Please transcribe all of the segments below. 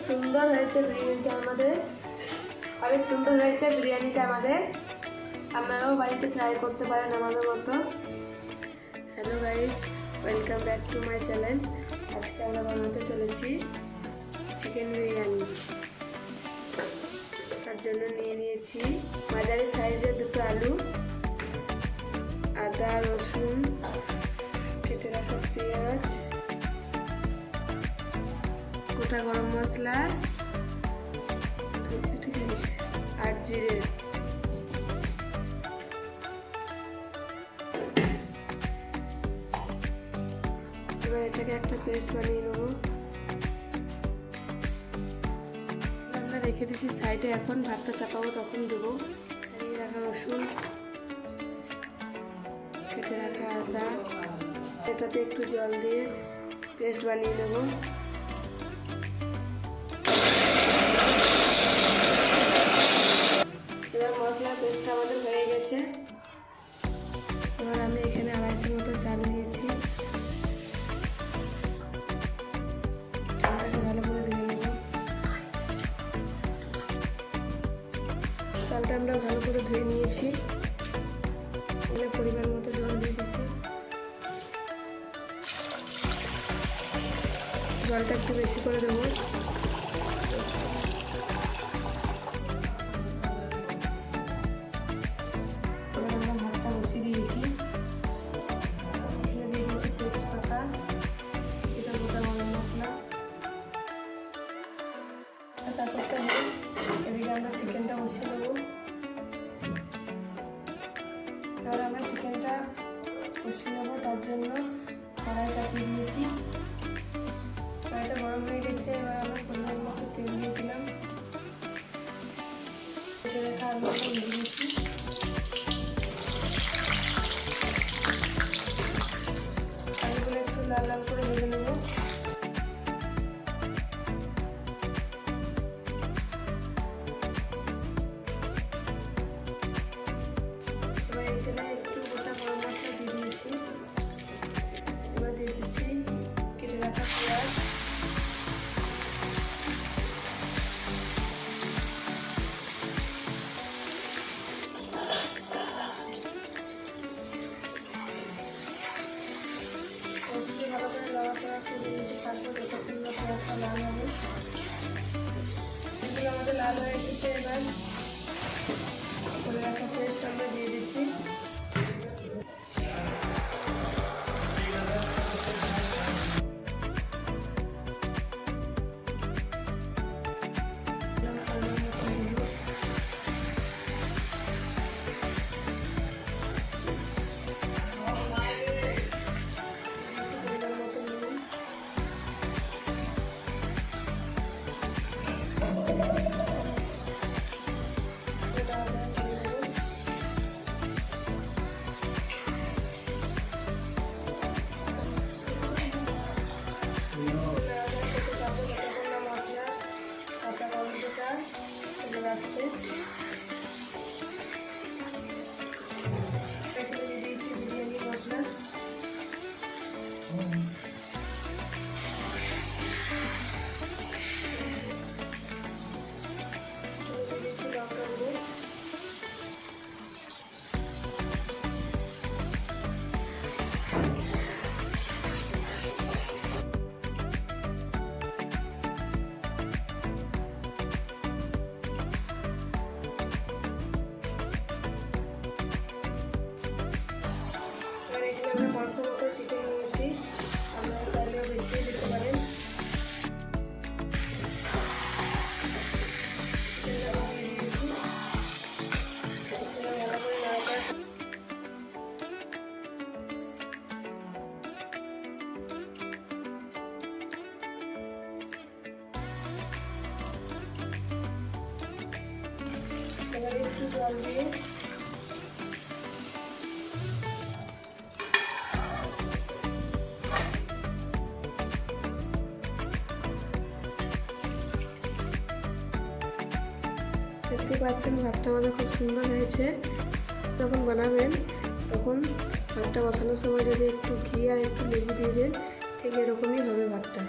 সুন্দর হয়েছে বিরিয়ানিটা আমাদের, অনেক সুন্দর হয়েছে বিরিয়ানিটা আমাদের। আপনারাও বাড়িতে ট্রাই করতে পারেন আমাদের মতো। Hello guys, welcome back to my channel. আজকে আমরা বানাতে চলেছি চিকেন বিরিয়ানি। তার জন্য নিয়ে নিয়েছি মাঝারি সাইজের দুটো আলু, আদা রসুন, কেটে রাখা পেঁয়াজ, গোটা গরম মশলা আর জিরে। এবার এটাকে একটা পেস্ট বানিয়ে নেবো। আমরা রেখে দিয়েছি সাইডে, এখন ভাতটা চাপাবো তখন দেবো। ছাড়িয়ে রাখা রসুন, কেটে রাখা আদা, এটাতে একটু জল দিয়ে পেস্ট বানিয়ে নেবো। এবার মশলা পেস্টটা আমাদের হয়ে গেছে। এবার আমি এখানে 250 মতো চাল নিয়েছি, চালটাকে ভালো করে ধুয়ে নেব। চালটা আমরা ভালো করে ধুয়ে নিয়েছি, পরিমাণ মতো জল দিয়ে দিয়েছি। জলটা একটু বেশি করে দেবো। এবার আমরা ভাতটা বসিয়ে দিয়েছি। এখানে দিয়ে দিয়েছি তেজপাতা, সেটা গোটা গরম মশলা। তারপরটা দিয়ে এদিকে আমরা চিকেনটা বসিয়ে দেবো। এবার আমরা চিকেনটা কষিয়ে নেবো, তার জন্য কড়াই চাপিয়ে দিয়েছি। কড়াইটা গরম হয়ে গেছে। এবার আমরা পরিমাণ মতো তেল দিয়ে দিলাম, কেটে রাখা আলুটা দিয়ে দিয়েছি। আলুগুলো একটু লাল লাল করে ভেজে নেবো। এবার এই তেলে একটু গোটা গরম মশলা দিয়ে দিয়েছি। এবার দিয়ে দিচ্ছি কেটে রাখা পেঁয়াজ, ভালো করে লড়াচড়া করে দিয়েছি। তারপর যতক্ষণ না পেঁয়াজটা লাল হবে। এগুলো আমাদের লাল হয়ে এসেছে। এবার করে রাখা পেস্ট আমরা দিয়ে দিচ্ছি। রাখছে এখানে দিয়ে দিয়েছি বিরিয়ানি মশলা, দিয়েছি লঙ্কা গুঁড়ো, আমরা 500 মতো চিকেন নিয়েছি, আপনারা চাইলেও বেশি দিতে পারেন। এবারে একটু জল দিয়ে দেখতে পাচ্ছেন ভাতটা আমাদের খুব সুন্দর হয়েছে। যখন বানাবেন তখন ভাতটা বসানোর সময় যদি একটু ঘি আর একটু লেবু দিয়ে দেন, ঠিক এরকমই হবে ভাতটা।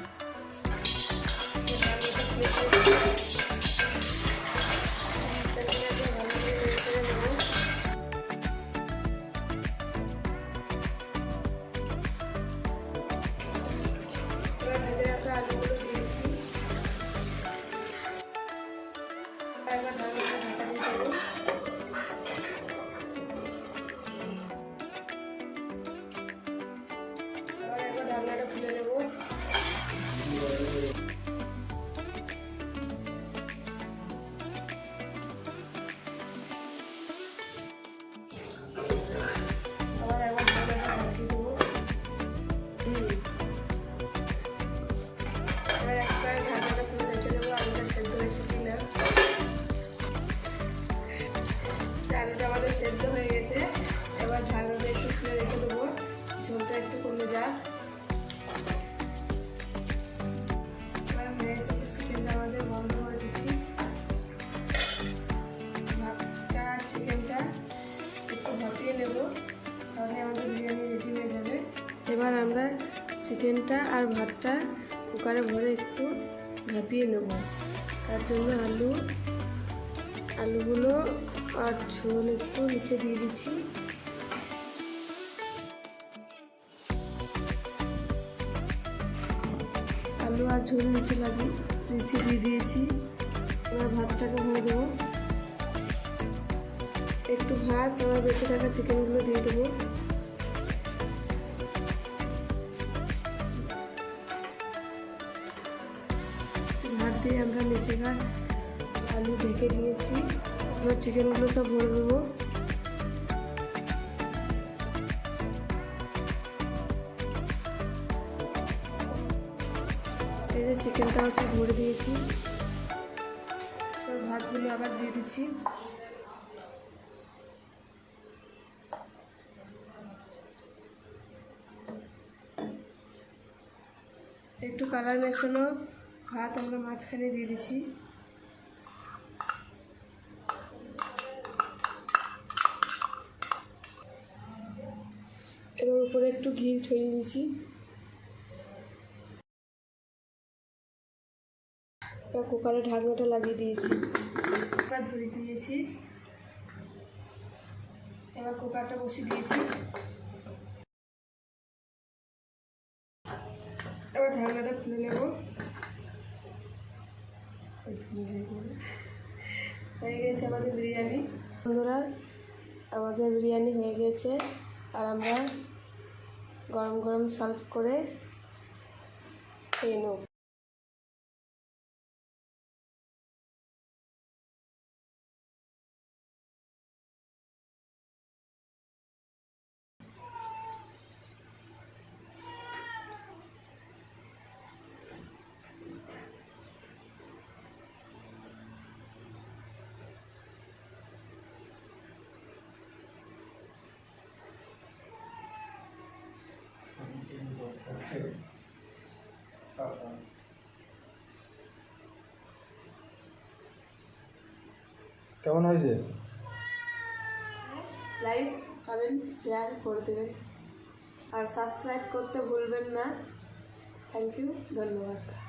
এবার আমরা চিকেনটা আর ভাতটা কুকারে ভরে একটু ভাপিয়ে নেব। তার জন্য আলুগুলো আর ঝোল একটু নিচে দিয়ে দিচ্ছি। আলু আর ঝোল নিচে দিয়ে দিয়েছি। এবার ভাতটাকে ভরে দেবো। একটু ভাত আর বেঁচে থাকা চিকেনগুলো দিয়ে দেবো। ভাত দিয়ে আমরা নিচে আলু ঢেকে দিয়েছি। এবার চিকেনগুলো সব ভরে দেবো। এই যে চিকেনটাও সব ভরে দিয়েছি। ভাতগুলো আবার দিয়ে দিচ্ছি। একটু কালার মেশানো ভাত আমরা মাঝখানে দিয়ে দিচ্ছি। এবার উপরে একটু ঘি ছড়িয়ে দিচ্ছি। এবার কুকারের ঢাকনাটা লাগিয়ে দিয়েছি। কুকার ধরিয়ে দিয়েছি। এবার কুকারটা বসিয়ে দিয়েছি। এবার ঢাকনাটা খুলে নেব। হয়ে গেছে আমাদের বিরিয়ানি। বন্ধুরা, আমাদের বিরিয়ানি হয়ে গেছে। আর আমরা গরম গরম সার্ভ করে খেয়ে নেব। কেমন হয়েছে? লাইক, কমেন্ট, শেয়ার করে দেবেন আর সাবস্ক্রাইব করতে ভুলবেন না। থ্যাংক ইউ, ধন্যবাদ।